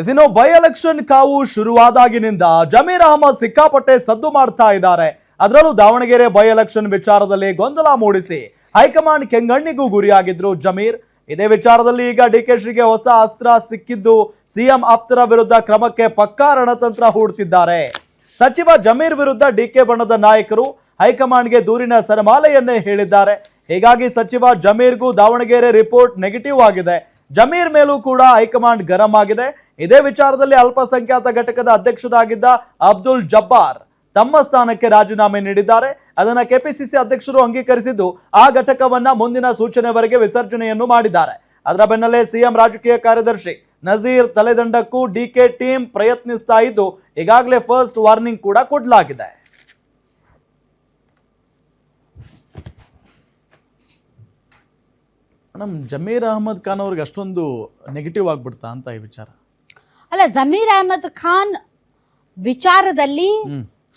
ಇನ್ನು by election ಕಾವು ಶುರುವಾದಾಗಿನಿಂದ ಜಮೀರ್ ಅಹಮದ್ ಸಿಕ್ಕಾಪಟ್ಟೆ ಸದ್ದು ಮಾಡ್ತಾ ಇದ್ದಾರೆ. ಅದರಲ್ಲೂ ದಾವಣಗೆರೆ ಬೈ ಎಲೆಕ್ಷನ್ ವಿಚಾರದಲ್ಲಿ ಗೊಂದಲ ಮೂಡಿಸಿ ಹೈಕಮಾಂಡ್ ಕೆಂಗಣ್ಣಿಗೂ ಗುರಿಯಾಗಿದ್ರು ಜಮೀರ್. ಇದೇ ವಿಚಾರದಲ್ಲಿ ಈಗ ಡಿಕೆಶಿಗೆ ಹೊಸ ಅಸ್ತ್ರ ಸಿಕ್ಕಿದ್ದು ಸಿಎಂ ಆಪ್ತರ ವಿರುದ್ಧ ಕ್ರಮಕ್ಕೆ ಪಕ್ಕಾ ರಣತಂತ್ರ ಹೂಡ್ತಿದ್ದಾರೆ. ಸಚಿವ ಜಮೀರ್ ವಿರುದ್ಧ ಡಿಕೆ ಬಣದ ನಾಯಕರು ಹೈಕಮಾಂಡ್ಗೆ ದೂರಿನ ಸರಮಾಲೆಯನ್ನೇ ಹೇಳಿದ್ದಾರೆ. ಹೀಗಾಗಿ ಸಚಿವ ಜಮೀರ್ಗೂ ದಾವಣಗೆರೆ ರಿಪೋರ್ಟ್ ನೆಗೆಟಿವ್ ಆಗಿದೆ. ಜಮೀರ್ ಮೇಲೂ ಕೂಡ ಹೈಕಮಾಂಡ್ ಗರಂ ಆಗಿದೆ. ಇದೇ ವಿಚಾರದಲ್ಲಿ ಅಲ್ಪಸಂಖ್ಯಾತ ಘಟಕದ ಅಧ್ಯಕ್ಷರಾಗಿದ್ದ ಅಬ್ದುಲ್ ಜಬ್ಬಾರ್ ತಮ್ಮ ಸ್ಥಾನಕ್ಕೆ ರಾಜೀನಾಮೆ ನೀಡಿದ್ದಾರೆ. ಅದನ್ನ ಕೆಪಿಸಿಸಿ ಅಧ್ಯಕ್ಷರು ಅಂಗೀಕರಿಸಿದ್ದು ಆ ಘಟಕವನ್ನ ಮುಂದಿನ ಸೂಚನೆವರೆಗೆ ವಿಸರ್ಜನೆಯನ್ನು ಮಾಡಿದ್ದಾರೆ. ಅದರ ಬೆನ್ನಲ್ಲೇ ಸಿಎಂ ರಾಜಕೀಯ ಕಾರ್ಯದರ್ಶಿ ನಜೀರ್ ತಲೆದಂಡಕ್ಕೂ ಡಿಕೆ ಟೀಮ್ ಪ್ರಯತ್ನಿಸ್ತಾ ಇದ್ದು ಈಗಾಗಲೇ ಫಸ್ಟ್ ವಾರ್ನಿಂಗ್ ಕೂಡ ಕೊಡಲಾಗಿದೆ. ಮೇಡಮ್, ಜಮೀರ್ ಅಹಮದ್ ಖಾನ್ ಅವ್ರಿಗೆ ಅಷ್ಟೊಂದು ನೆಗೆಟಿವ್ ಆಗ್ಬಿಡ್ತಾ ಅಂತ ಈ ವಿಚಾರ? ಅಲ್ಲ, ಜಮೀರ್ ಅಹಮದ್ ಖಾನ್ ವಿಚಾರದಲ್ಲಿ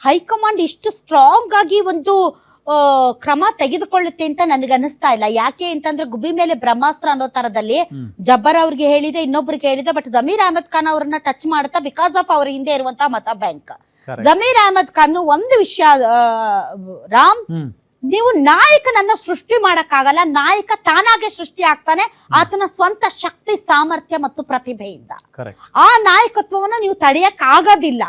ಹೈಕಮಾಂಡ್ ಇಷ್ಟು ಸ್ಟ್ರಾಂಗ್ ಆಗಿ ಒಂದು ಕ್ರಮ ತೆಗೆದುಕೊಳ್ಳುತ್ತೆ ಅಂತ ನನಗೆ ಅನಿಸ್ತಾ ಇಲ್ಲ. ಯಾಕೆ ಅಂತಂದ್ರೆ ಗುಬ್ಬಿ ಮೇಲೆ ಬ್ರಹ್ಮಾಸ್ತ್ರ ಅನ್ನೋ ತರದಲ್ಲಿ ಜಬ್ಬರ್ ಅವ್ರಿಗೆ ಹೇಳಿದೆ, ಇನ್ನೊಬ್ರಿಗೆ ಹೇಳಿದೆ. ಬಟ್ ಜಮೀರ್ ಅಹಮದ್ ಖಾನ್ ಅವರನ್ನ ಟಚ್ ಮಾಡುತ್ತಾ ಬಿಕಾಸ್ ಆಫ್ ಅವ್ರ ಹಿಂದೆ ಇರುವಂತಹ ಮತ ಬ್ಯಾಂಕ್. ಜಮೀರ್ ಅಹಮದ್ ಖಾನ್ ಒಂದು ವಿಷಯ ರಾಮ್, ನೀವು ನಾಯಕನನ್ನ ಸೃಷ್ಟಿ ಮಾಡಕ್ಕಾಗಲ್ಲ. ನಾಯಕ ತಾನಾಗೆ ಸೃಷ್ಟಿ ಆಗ್ತಾನೆ ಆತನ ಸ್ವಂತ ಶಕ್ತಿ, ಸಾಮರ್ಥ್ಯ ಮತ್ತು ಪ್ರತಿಭೆಯಿಂದ. ಆ ನಾಯಕತ್ವವನ್ನು ನೀವು ತಡೆಯಕ್ ಆಗೋದಿಲ್ಲ.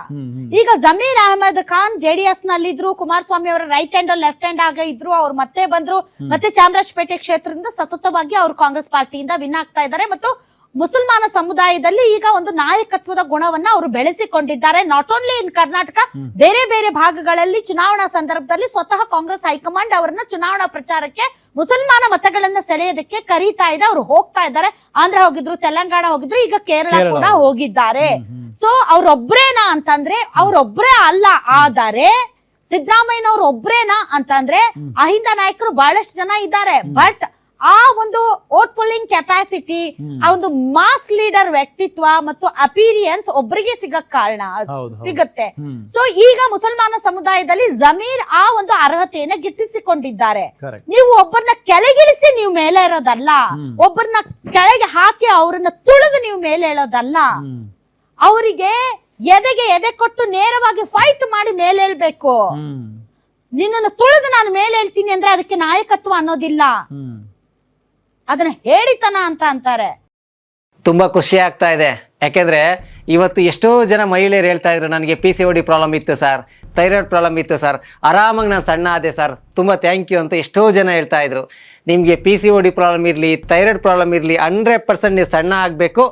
ಈಗ ಜಮೀರ್ ಅಹಮದ್ ಖಾನ್ ಜೆಡಿಎಸ್ ನಲ್ಲಿದ್ರು, ಕುಮಾರಸ್ವಾಮಿ ಅವರ ರೈಟ್ ಹ್ಯಾಂಡ್ ಲೆಫ್ಟ್ ಹ್ಯಾಂಡ್ ಆಗ ಇದ್ರು. ಅವ್ರು ಮತ್ತೆ ಬಂದ್ರು, ಮತ್ತೆ ಚಾಮರಾಜಪೇಟೆ ಕ್ಷೇತ್ರದಿಂದ ಸತತವಾಗಿ ಅವರು ಕಾಂಗ್ರೆಸ್ ಪಾರ್ಟಿಯಿಂದ ವಿನ್ ಆಗ್ತಾ ಇದ್ದಾರೆ. ಮತ್ತು ಮುಸಲ್ಮಾನ ಸಮುದಾಯದಲ್ಲಿ ಈಗ ಒಂದು ನಾಯಕತ್ವದ ಗುಣವನ್ನ ಅವರು ಬೆಳೆಸಿಕೊಂಡಿದ್ದಾರೆ. ನಾಟ್ ಓನ್ಲಿ ಇನ್ ಕರ್ನಾಟಕ, ಬೇರೆ ಬೇರೆ ಭಾಗಗಳಲ್ಲಿ ಚುನಾವಣಾ ಸಂದರ್ಭದಲ್ಲಿ ಸ್ವತಃ ಕಾಂಗ್ರೆಸ್ ಹೈಕಮಾಂಡ್ ಅವರನ್ನ ಚುನಾವಣಾ ಪ್ರಚಾರಕ್ಕೆ ಮುಸಲ್ಮಾನ ಮತಗಳನ್ನ ಸೆಳೆಯೋದಕ್ಕೆ ಕರೀತಾ ಇದೆ. ಅವ್ರು ಹೋಗ್ತಾ ಇದ್ದಾರೆ. ಆಂಧ್ರ ಹೋಗಿದ್ರು, ತೆಲಂಗಾಣ ಹೋಗಿದ್ರು, ಈಗ ಕೇರಳ ಕೂಡ ಹೋಗಿದ್ದಾರೆ. ಸೊ ಅವ್ರೊಬ್ರೇನಾ ಅಂತಂದ್ರೆ ಅವ್ರೊಬ್ರೇ ಅಲ್ಲ. ಆದರೆ ಸಿದ್ದರಾಮಯ್ಯನವ್ರು ಒಬ್ರೇನಾ ಅಂತಂದ್ರೆ ಅಹಿಂದ ನಾಯಕರು ಬಹಳಷ್ಟು ಜನ ಇದ್ದಾರೆ. ಬಟ್ ಆ ಒಂದು ವೋಟ್ ಪುಲ್ಲಿಂಗ್ ಕೆಪಾಸಿಟಿ, ಆ ಒಂದು ಮಾಸ್ ಲೀಡರ್ ವ್ಯಕ್ತಿತ್ವ ಮತ್ತು ಅಪೀರಿಯನ್ಸ್ ಒಬ್ಬರಿಗೆ ಸಿಗಕ್ ಕಾರಣ ಸಿಗತ್ತೆ. ಸೊ ಈಗ ಮುಸಲ್ಮಾನ ಸಮುದಾಯದಲ್ಲಿ ಜಮೀರ್ ಆ ಒಂದು ಅರ್ಹತೆಯನ್ನ ಗಿಟ್ಟಿಸಿಕೊಂಡಿದ್ದಾರೆ. ನೀವು ಒಬ್ಬರನ್ನ ಕೆಳಗಿಳಿಸಿ ನೀವು ಮೇಲೆ ಇರೋದಲ್ಲ, ಒಬ್ಬರನ್ನ ಕೆಳಗೆ ಹಾಕಿ ಅವರನ್ನ ತುಳಿದು ನೀವು ಮೇಲೆ ಹೇಳೋದಲ್ಲ. ಅವರಿಗೆ ಎದೆಗೆ ಎದೆ ಕೊಟ್ಟು ನೇರವಾಗಿ ಫೈಟ್ ಮಾಡಿ ಮೇಲೆ ಹೇಳ್ಬೇಕು. ನಿನ್ನನ್ನು ತುಳಿದು ನಾನು ಮೇಲೆ ಹೇಳ್ತೀನಿ ಅಂದ್ರೆ ಅದಕ್ಕೆ ನಾಯಕತ್ವ ಅನ್ನೋದಿಲ್ಲ, ಅದನ್ನ ಹೇಳಿತನ ಅಂತ ಅಂತಾರೆ. ತುಂಬಾ ಖುಷಿ ಆಗ್ತಾ ಇದೆ. ಯಾಕೆಂದ್ರೆ ಇವತ್ತು ಎಷ್ಟೋ ಜನ ಮಹಿಳೆಯರು ಹೇಳ್ತಾ ಇದ್ರು, ನನಗೆ PCOD ಪ್ರಾಬ್ಲಮ್ ಇತ್ತು ಸರ್, ಥೈರಾಯ್ಡ್ ಪ್ರಾಬ್ಲಮ್ ಇತ್ತು ಸರ್, ಆರಾಮಾಗಿ ನಾನು ಸಣ್ಣ ಆದೆ ಸರ್, ತುಂಬಾ ಥ್ಯಾಂಕ್ ಯು ಅಂತ ಎಷ್ಟೋ ಜನ ಹೇಳ್ತಾ ಇದ್ರು. ನಿಮ್ಗೆ PCOD ಪ್ರಾಬ್ಲಮ್ ಇರಲಿ, ಥೈರಾಯ್ಡ್ ಪ್ರಾಬ್ಲಮ್ ಇರಲಿ, 100% ನೀವು ಸಣ್ಣ ಆಗಬೇಕು,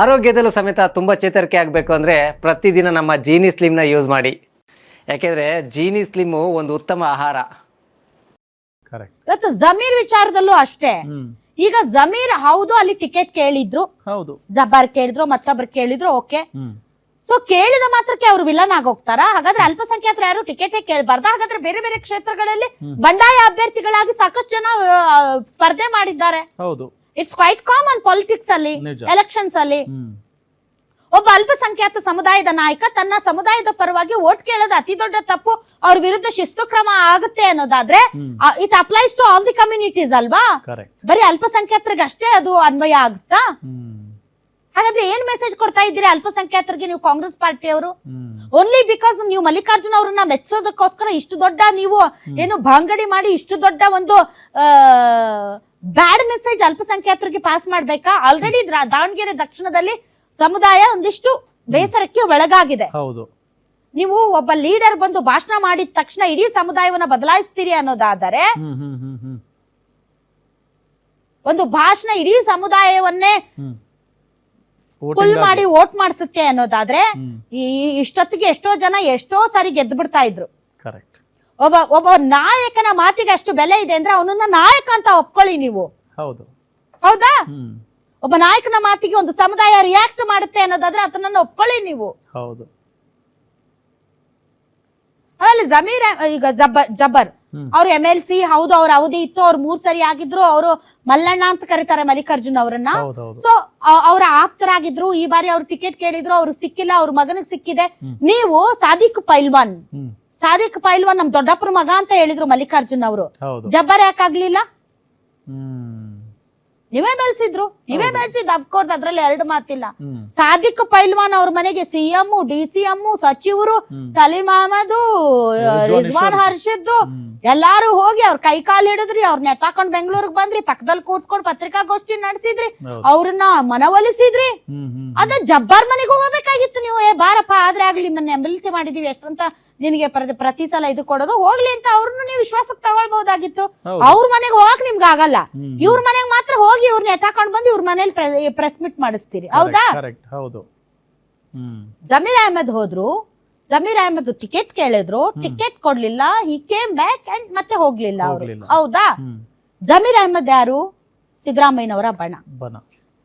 ಆರೋಗ್ಯದಲ್ಲೂ ಸಮೇತ ತುಂಬಾ ಚೇತರಿಕೆ ಆಗಬೇಕು ಅಂದ್ರೆ ಪ್ರತಿದಿನ ನಮ್ಮ ಜೀನಿ ಸ್ಲಿಮ್ನ ಯೂಸ್ ಮಾಡಿ. ಯಾಕೆಂದ್ರೆ ಜೀನಿ ಸ್ಲಿಮ್ ಒಂದು ಉತ್ತಮ ಆಹಾರ. ಇವತ್ತು ಜಮೀರ್ ವಿಚಾರದಲ್ಲೂ ಅಷ್ಟೇ. ಈಗ ಜಮೀರ್ ಹೌದು ಅಲ್ಲಿ ಟಿಕೆಟ್ ಕೇಳಿದ್ರು, ಜಬ್ಬಾರ್ ಕೇಳಿದ್ರು, ಮತ್ತೊಬ್ರು ಕೇಳಿದ್ರು, ಓಕೆ. ಸೊ ಕೇಳಿದ ಮಾತ್ರಕ್ಕೆ ಅವ್ರು ವಿಲನ್ ಆಗೋಗ್ತಾರ? ಹಾಗಾದ್ರೆ ಅಲ್ಪಸಂಖ್ಯಾತರು ಯಾರು ಟಿಕೆಟೇ ಕೇಳಬಾರ್ದ? ಹಾಗಾದ್ರೆ ಬೇರೆ ಬೇರೆ ಕ್ಷೇತ್ರಗಳಲ್ಲಿ ಬಂಡಾಯ ಅಭ್ಯರ್ಥಿಗಳಾಗಿ ಸಾಕಷ್ಟು ಜನ ಸ್ಪರ್ಧೆ ಮಾಡಿದ್ದಾರೆ. ಇಟ್ಸ್ ಕ್ವೈಟ್ ಕಾಮನ್ ಪಾಲಿಟಿಕ್ಸ್ ಅಲ್ಲಿ, ಎಲೆಕ್ಷನ್ಸ್ ಅಲ್ಲಿ. ಒಬ್ಬ ಅಲ್ಪಸಂಖ್ಯಾತ ಸಮುದಾಯದ ನಾಯಕ ತನ್ನ ಸಮುದಾಯದ ಪರವಾಗಿ ವೋಟ್ ಕೇಳೋದು ಅತಿ ದೊಡ್ಡ ತಪ್ಪು. ಅವ್ರ ವಿರುದ್ಧ ಶಿಸ್ತು ಕ್ರಮ ಆಗುತ್ತೆ ಅನ್ನೋದಾದ್ರೆ it applies to all the communities ಅಲ್ವಾ? ಬರೀ ಅಲ್ಪಸಂಖ್ಯಾತರಿಗೆ ಅಷ್ಟೇ ಅದು ಅನ್ವಯ ಆಗುತ್ತಾ? ಹಾಗಾದ್ರೆ ಏನ್ ಮೆಸೇಜ್ ಕೊಡ್ತಾ ಇದ್ದೀರಿ ಅಲ್ಪಸಂಖ್ಯಾತರಿಗೆ ನೀವು ಕಾಂಗ್ರೆಸ್ ಪಾರ್ಟಿಯವರು? ಓನ್ಲಿ ಬಿಕಾಸ್ ನೀವು ಮಲ್ಲಿಕಾರ್ಜುನ್ ಅವ್ರನ್ನ ಮೆಚ್ಚೋದಕ್ಕೋಸ್ಕರ ಇಷ್ಟು ದೊಡ್ಡ ನೀವು ಏನು ಭಾಂಗಡಿ ಮಾಡಿ ಇಷ್ಟು ದೊಡ್ಡ ಒಂದು ಬ್ಯಾಡ್ ಮೆಸೇಜ್ ಅಲ್ಪಸಂಖ್ಯಾತರಿಗೆ ಪಾಸ್ ಮಾಡ್ಬೇಕಾ? ಆಲ್ರೆಡಿ ದಾವಣಗೆರೆ ದಕ್ಷಿಣದಲ್ಲಿ ಸಮುದಾಯ ಒಂದಿಷ್ಟು ಬೇಸರಕ್ಕೆ ಒಳಗಾಗಿದೆ. ನೀವು ಒಬ್ಬ ಲೀಡರ್ ಬಂದು ಭಾಷಣ ಮಾಡಿದ ತಕ್ಷಣ ಇಡೀ ಸಮುದಾಯವನ್ನ ಬದಲಾಯಿಸ್ತೀರಿ ಅನ್ನೋದಾದರೆ, ಒಂದು ಭಾಷಣ ಇಡೀ ಸಮುದಾಯವನ್ನೇ ಫುಲ್ ಮಾಡಿ ವೋಟ್ ಮಾಡಿಸುತ್ತೆ ಅನ್ನೋದಾದ್ರೆ ಇಷ್ಟೊತ್ತಿಗೆ ಎಷ್ಟೋ ಜನ ಎಷ್ಟೋ ಸಾರಿ ಗೆದ್ದು ಬಿಡ್ತಾ ಇದ್ರು. ಒಬ್ಬ ನಾಯಕನ ಮಾತಿಗೆ ಅಷ್ಟು ಬೆಲೆ ಇದೆ ಅಂದ್ರೆ ಅವನನ್ನ ನಾಯಕ ಅಂತ ಒಪ್ಕೊಳ್ಳಿ ನೀವು. ಹೌದಾ? ಒಬ್ಬ ನಾಯಕನ ಮಾತಿಗೆ ಒಂದು ಸಮುದಾಯ ರಿಯಾಕ್ಟ್ ಮಾಡುತ್ತೆ ಅನ್ನೋದಾದ್ರೆ ಅದನ್ನ ಒಪ್ಕೊಳ್ಳಿ ನೀವು. ಆಮೇಲೆ ಜಮೀರ್ ಈಗ ಜಬ್ಬರ್ ಅವ್ರು MLC ಹೌದು, ಅವ್ರ ಅವಧಿ ಇತ್ತು, ಅವ್ರು 3 ಸರಿ ಆಗಿದ್ರು. ಅವರು ಮಲ್ಲಣ್ಣ ಅಂತ ಕರೀತಾರೆ ಮಲ್ಲಿಕಾರ್ಜುನ್ ಅವರನ್ನ. ಸೊ ಅವ್ರ ಆಪ್ತರಾಗಿದ್ರು. ಈ ಬಾರಿ ಅವ್ರು ಟಿಕೆಟ್ ಕೇಳಿದ್ರು, ಅವ್ರು ಸಿಕ್ಕಿಲ್ಲ, ಅವ್ರ ಮಗನಿಗೆ ಸಿಕ್ಕಿದೆ. ನೀವು ಸಾದಿಕ್ ಪೈಲ್ವಾನ್ ನಮ್ ದೊಡ್ಡಪ್ಪನ ಮಗ ಅಂತ ಹೇಳಿದ್ರು ಮಲ್ಲಿಕಾರ್ಜುನ್ ಅವರು. ಜಬ್ಬರ್ ಯಾಕಾಗ್ಲಿಲ್ಲ? ನೀವೇ ಬೆಳೆಸಿದ್ದು ಅಫ್ಕೋರ್ಸ್, ಅದ್ರಲ್ಲಿ ಎರಡು ಮಾತಿಲ್ಲ. ಸಾದಿಕ್ ಪೈಲ್ವಾನ್ ಅವ್ರ ಮನೆಗೆ ಸಿಎಂ, DCM, ಸಚಿವರು, ಸಲೀಂ ಅಹಮದ್, ರಿಜ್ವಾನ್ ಹರ್ಷದ್ ಎಲ್ಲಾರು ಹೋಗಿ ಅವ್ರ ಕೈ ಕಾಲು ಹಿಡಿದ್ರಿ, ಅವ್ರನ್ನ ಎತ್ತಾಕೊಂಡ್ ಬೆಂಗಳೂರಿಗೆ ಬಂದ್ರಿ, ಪಕ್ಕದಲ್ಲಿ ಕೂರ್ಸ್ಕೊಂಡ್ ಪತ್ರಿಕಾಗೋಷ್ಠಿ ನಡೆಸಿದ್ರಿ, ಅವ್ರನ್ನ ಮನವೊಲಿಸಿದ್ರಿ. ಅದ ಜಬ್ಬಾರ್ ಮನೆಗೂ ಹೋಗ್ಬೇಕಾಗಿತ್ತು ನೀವು. ಬಾರಪ್ಪ ಆದ್ರೆ ಆಗ್ಲಿ, ಮೊನ್ನೆ MLC ಮಾಡಿದೀವಿ ಎಷ್ಟಂತ ನಿನಗೆ ಪ್ರತಿ ಸಲ ಇದು ಕೊಡೋದು, ಹೋಗ್ಲಿ ಅಂತ ಅವ್ರನ್ನ ನೀವು ವಿಶ್ವಾಸಕ್ಕೆ ತಗೊಳ್ಬಹುದಾಗಿತ್ತು. ಅವ್ರ ಮನೆಗೆ ಹೋಗಕ್ ನಿಮ್ಗೆ ಆಗಲ್ಲ, ಇವ್ರ ಮನೆಗೆ ಮಾತ್ರ ಹೋಗಿ ಇವ್ರನ್ನ ಎತ್ತಾಕೊಂಡ್ ಬಂದು ಇವ್ರ ಮನೇಲಿ ಪ್ರೆಸ್ ಮೀಟ್ ಮಾಡಿಸ್ತೀರಿ, ಹೌದಾ? ಜಮೀರ್ ಅಹಮದ್ ಹೋದ್ರು, ಜಮೀರ್ ಅಹಮದ್ ಟಿಕೆಟ್ ಕೇಳಿದ್ರು, ಟಿಕೆಟ್ ಕೊಡ್ಲಿಲ್ಲ, ಹಿ ಕೇಮ್ ಬ್ಯಾಕ್ ಅಂಡ್ ಮತ್ತೆ ಹೋಗ್ಲಿಲ್ಲ ಅವರು, ಹೌದಾ? ಜಮೀರ್ ಅಹಮದ್ ಯಾರು? ಸಿದ್ದರಾಮಯ್ಯನವರ ಬಣ.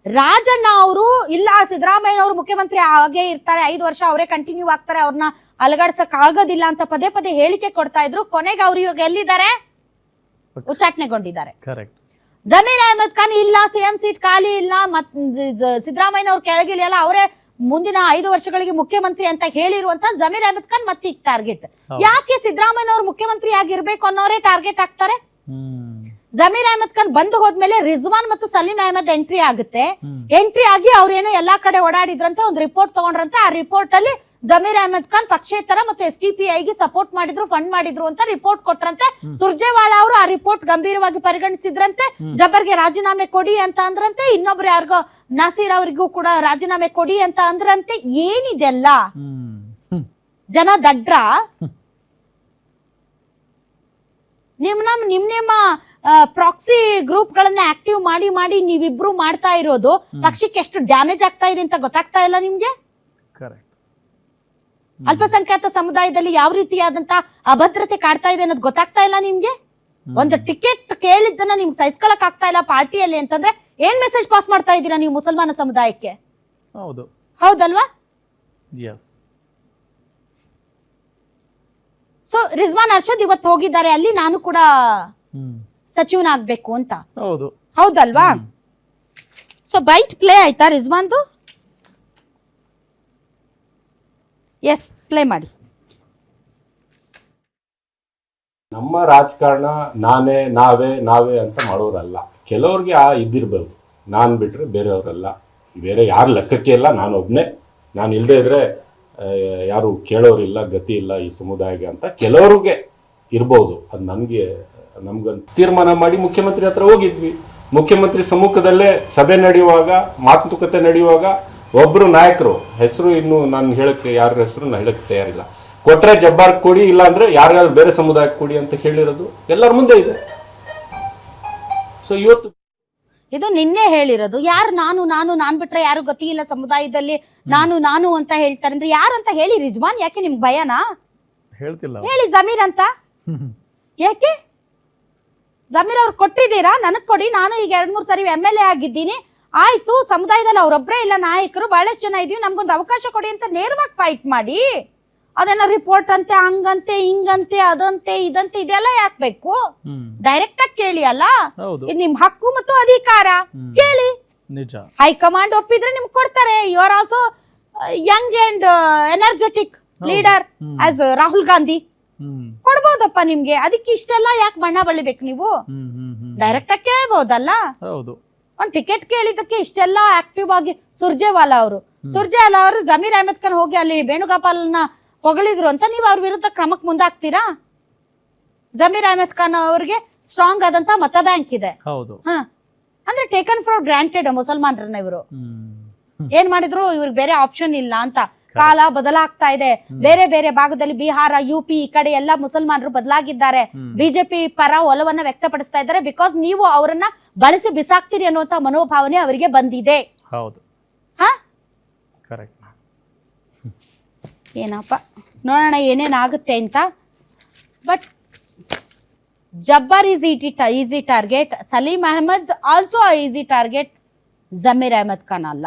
ರಾಜಣ್ಣ ಅವರು ಇಲ್ಲ, ಸಿದ್ದರಾಮಯ್ಯನವರು ಮುಖ್ಯಮಂತ್ರಿ ಆಗೇ ಇರ್ತಾರೆ, 5 ವರ್ಷ ಅವರೇ ಕಂಟಿನ್ಯೂ ಆಗ್ತಾರೆ, ಅವ್ರನ್ನ ಅಲಗಾಡ್ಸಕ್ ಆಗೋದಿಲ್ಲ ಅಂತ ಪದೇ ಪದೇ ಹೇಳಿಕೆ ಕೊಡ್ತಾ ಇದ್ರು. ಕೊನೆಗೆ ಅವ್ರು ಇವಾಗ ಎಲ್ಲಿದ್ದಾರೆ? ಉಚ್ಚಾಟನೆಗೊಂಡಿದ್ದಾರೆ. ಜಮೀರ್ ಅಹಮದ್ ಖಾನ್ ಇಲ್ಲ, CM ಸೀಟ್ ಖಾಲಿ ಇಲ್ಲ, ಸಿದ್ದರಾಮಯ್ಯನವ್ರು ಕೆಳಗಿಳಿಯಲ್ಲ, ಅವರೇ ಮುಂದಿನ 5 ವರ್ಷಗಳಿಗೆ ಮುಖ್ಯಮಂತ್ರಿ ಅಂತ ಹೇಳಿರುವಂತ ಜಮೀರ್ ಅಹಮದ್ ಖಾನ್ ಮತ್ತೆ ಈಗ ಟಾರ್ಗೆಟ್. ಯಾಕೆ ಸಿದ್ದರಾಮಯ್ಯನವ್ರು ಮುಖ್ಯಮಂತ್ರಿ ಆಗಿರ್ಬೇಕು ಅನ್ನೋರೇ ಟಾರ್ಗೆಟ್ ಆಗ್ತಾರೆ? ಜಮೀರ್ ಅಹಮದ್ ಖಾನ್ ಬಂದು ಹೋದ್ಮೇಲೆ ರಿಜ್ವಾನ್ ಮತ್ತು ಸಲೀಂ ಅಹಮದ್ ಎಂಟ್ರಿ ಆಗುತ್ತೆ. ಎಂಟ್ರಿ ಆಗಿ ಅವ್ರೇನೋ ಎಲ್ಲಾ ಕಡೆ ಓಡಾಡಿದ್ರಂತೆ, ಒಂದು ರಿಪೋರ್ಟ್ ತಗೊಂಡ್ರಂತೆ. ಆ ರಿಪೋರ್ಟ್ ಅಲ್ಲಿ ಜಮೀರ್ ಅಹಮದ್ ಖಾನ್ ಪಕ್ಷೇತರ ಮತ್ತು SDPIಗೆ ಸಪೋರ್ಟ್ ಮಾಡಿದ್ರು, ಫಂಡ್ ಮಾಡಿದ್ರು ಅಂತ ರಿಪೋರ್ಟ್ ಕೊಟ್ರಂತೆ. ಸುರ್ಜೇವಾಲಾ ಅವರು ಆ ರಿಪೋರ್ಟ್ ಗಂಭೀರವಾಗಿ ಪರಿಗಣಿಸಿದ್ರಂತೆ, ಜಬ್ಬರ್ಗೆ ರಾಜೀನಾಮೆ ಕೊಡಿ ಅಂತ ಅಂದ್ರಂತೆ, ಇನ್ನೊಬ್ರು ಯಾರಿಗೋ ನಾಸೀರ್ ಅವರಿಗೂ ಕೂಡ ರಾಜೀನಾಮೆ ಕೊಡಿ ಅಂತ ಅಂದ್ರಂತೆ. ಏನಿದೆಲ್ಲ ಜನ ದಡ್ರ? ನಿಮ್ಮ ಪ್ರಾಕ್ಸಿ ಗ್ರೂಪ್ ಗಳನ್ನ ಆಕ್ಟಿವ್ ಮಾಡಿ ನೀವಿಬ್ರು ಮಾಡ್ತಾ ಇರೋದು ಪಕ್ಷಕ್ಕೆ ಎಷ್ಟು ಡ್ಯಾಮೇಜ್ ಆಗ್ತಾ ಇದೆ ಅಂತ ಗೊತ್ತಾಗ್ತಾ ಇಲ್ಲ ನಿಮ್ಗೆ? ಅಲ್ಪಸಂಖ್ಯಾತ ಸಮುದಾಯದಲ್ಲಿ ಯಾವ ರೀತಿಯಾದಂತ ಅಭದ್ರತೆ ಕಾಡ್ತಾ ಇದೆ ಅನ್ನೋದು ಗೊತ್ತಾಗ್ತಾ ಇಲ್ಲ ನಿಮ್ಗೆ? ಒಂದು ಟಿಕೆಟ್ ಕೇಳಿದ್ದನ್ನ ನಿಮ್ಗೆ ಸಹಿಸ್ಕೊಳಕ್ ಆಗ್ತಾ ಇಲ್ಲ ಪಾರ್ಟಿಯಲ್ಲಿ ಅಂತಂದ್ರೆ ಏನ್ ಮೆಸೇಜ್ ಪಾಸ್ ಮಾಡ್ತಾ ಇದ್ದೀರಾ ನೀವು ಮುಸಲ್ಮಾನ ಸಮುದಾಯಕ್ಕೆ? ಹೌದಲ್ವಾ? ಸೊ ರಿಜ್ವಾನ್ ಅರ್ಷದ್ ಇವತ್ತು ಹೋಗಿದ್ದಾರೆ ಅಲ್ಲಿ, ನಾನು ಕೂಡ ಸಚಿವನಾಗ್ಬೇಕು ಅಂತ, ಹೌದಲ್ವಾ? ಸೊ ಬೈಟ್ ಪ್ಲೇ ಆಯ್ತಾ ರಿಜ್ವಾನ್ದು? ಎಸ್, ಪ್ಲೇ ಮಾಡಿ. ನಮ್ಮ ರಾಜಕಾರಣ ನಾವೇ ಅಂತ ಮಾಡೋರಲ್ಲ. ಕೆಲವ್ರಿಗೆ ಇದ್ದಿರ್ಬೋದು, ನಾನು ಬಿಟ್ರೆ ಬೇರೆಯವರೆಲ್ಲ, ಬೇರೆ ಯಾರ ಲೆಕ್ಕಕ್ಕೆ ಇಲ್ಲ, ನಾನೊಬ್ನೇ. ನಾನು ಇಲ್ಲದೆ ಇದ್ರೆ ಯಾರು ಕೇಳೋರಿಲ್ಲ, ಗತಿ ಇಲ್ಲ ಈ ಸಮುದಾಯಕ್ಕೆ ಅಂತ ಕೆಲವ್ರಿಗೆ ಇರ್ಬೋದು. ಅದು ನಮ್ಗೆ ತೀರ್ಮಾನ ಮಾಡಿ ಮುಖ್ಯಮಂತ್ರಿ ಹತ್ರ ಹೋಗಿದ್ವಿ. ಮುಖ್ಯಮಂತ್ರಿ ಸಮ್ಮುಖದಲ್ಲೇ ಸಭೆ ನಡೆಯುವಾಗ, ಮಾತುಕತೆ ನಡೆಯುವಾಗ ಒಬ್ರು ನಾಯಕರು ಹೆಸರು ಇನ್ನು ನಾನು ಹೇಳಕ್ಕೆ, ಯಾರ ಹೆಸರು ನಾನು ಹೇಳಕ್ಕೆ ತಯಾರಿಲ್ಲ, ಕೊಟ್ರೆ ಜಬ್ಬಾರ್ ಕೊಡಿ, ಇಲ್ಲ ಅಂದ್ರೆ ಯಾರಿಗಾದ್ರೂ ಬೇರೆ ಸಮುದಾಯಕ್ಕೆ ಕೊಡಿ ಅಂತ ಹೇಳಿರೋದು ಎಲ್ಲರ ಮುಂದೆ ಇದೆ. ಸೊ ಇವತ್ತು ಇದು ನಿನ್ನೆ ಹೇಳಿರೋದು. ಯಾರು ನಾನು ಬಿಟ್ರೆ ಯಾರು ಗತಿ ಇಲ್ಲ ಸಮುದಾಯದಲ್ಲಿ, ನಾನು ಅಂತ ಹೇಳ್ತಾರೆ ಅಂದ್ರೆ ಯಾರು ಅಂತ ಹೇಳಿ ರಿಜ್ವಾನ್. ಯಾಕೆ ನಿಮ್ಗೆ ಭಯನಾ? ಹೇಳಿ ಜಮೀರ್ ಅಂತ. ಯಾಕೆ ಜಮೀರ್ ಅವ್ರು ಕೊಟ್ಟಿದ್ದೀರಾ? ನನಗ್ ಕೊಡಿ, ನಾನು ಈಗ 2-3 ಸರಿ MLA ಆಗಿದ್ದೀನಿ, ಆಯ್ತು. ಸಮುದಾಯದಲ್ಲಿ ಅವ್ರೊಬ್ರೇ ಇಲ್ಲ ನಾಯಕರು, ಬಹಳಷ್ಟು ಜನ ಇದೀವಿ, ನಮ್ಗೊಂದು ಅವಕಾಶ ಕೊಡಿ ಅಂತ ನೇರವಾಗಿ ಫೈಟ್ ಮಾಡಿ. ಅದೇನೋ ರಿಪೋರ್ಟ್ ಅಂತೆ, ಹಂಗಂತೆ, ಹಿಂಗಂತೆ, ಅದಂತೆ, ಇದಂತೆ, ಇದೆಲ್ಲ ಯಾಕೆ ಬೇಕು? ಡೈರೆಕ್ಟ್ ಆಗಿ ಕೇಳಿ ಅಲ್ಲ, ಇದು ನಿಮ್ ಹಕ್ಕು ಮತ್ತು ಅಧಿಕಾರ, ಕೇಳಿ. ಹೈಕಮಾಂಡ್ ಒಪ್ಪಿದ್ರೆ ನಿಮ್ಗೆ ಕೊಡ್ತಾರೆ. You are also young and energetic leader as Rahul Gandhi, ಕೊಡ್ಬೋದಪ್ಪ ನಿಮ್ಗೆ. ಅದಕ್ಕೆ ಇಷ್ಟೆಲ್ಲ ಯಾಕೆ ಬಣ್ಣ ಬಳಿಬೇಕು ನೀವು? ಡೈರೆಕ್ಟ್ ಆಗಿ ಕೇಳ್ಬೋದಲ್ಲ. ಒಂದ್ ಟಿಕೆಟ್ ಕೇಳಿದಕ್ಕೆ ಇಷ್ಟೆಲ್ಲ ಆಕ್ಟಿವ್ ಆಗಿ ಸುರ್ಜೇವಾಲಾ ಅವರು ಜಮೀರ್ ಅಹಮದ್ ಖಾನ್ ಹೋಗಿ ಅಲ್ಲಿ ವೇಣುಗೋಪಾಲ್ನ ಹೊಗಳಿದ್ರು ಅಂತ ನೀವು ಅವ್ರ ವಿರುದ್ಧ ಕ್ರಮಕ್ಕೆ ಮುಂದಾಗ್ತೀರಾ? ಜಮೀರ್ ಅಹಮದ್ ಖಾನ್ ಅವ್ರಿಗೆ ಸ್ಟ್ರಾಂಗ್ ಆದಂತ ಮತ ಬ್ಯಾಂಕ್ ಇದೆ. ಅಂದ್ರೆ ಟೇಕನ್ ಫಾರ್ ಗ್ರಾಂಟೆಡ್ ಮುಸಲ್ಮಾನರನ್ನ ಇವರು. ಏನ್ ಮಾಡಿದ್ರು ಇವ್ರಿಗೆ ಬೇರೆ ಆಪ್ಷನ್ ಇಲ್ಲ ಅಂತ. ಕಾಲ ಬದಲಾಗ್ತಾ ಇದೆ. ಬೇರೆ ಬೇರೆ ಭಾಗದಲ್ಲಿ ಬಿಹಾರ, UP ಈ ಕಡೆ ಎಲ್ಲ ಮುಸಲ್ಮಾನರು ಬದಲಾಗಿದ್ದಾರೆ. ಬಿಜೆಪಿ ಪರ ಒಲವನ್ನ ವ್ಯಕ್ತಪಡಿಸ್ತಾ ಇದ್ದಾರೆ. ಬಿಕಾಸ್ ನೀವು ಅವರನ್ನ ಬಳಸಿ ಬಿಸಾಕ್ತೀರಿ ಅನ್ನುವಂತ ಮನೋಭಾವನೆ ಅವರಿಗೆ ಬಂದಿದೆ. ಏನಪ್ಪ ನೋಡೋಣ ಏನೇನಾಗುತ್ತೆ ಅಂತ. But Jabbar is easy target, Salim Ahmed also easy target, Zameer Ahmed Khan ಅಲ್ಲ.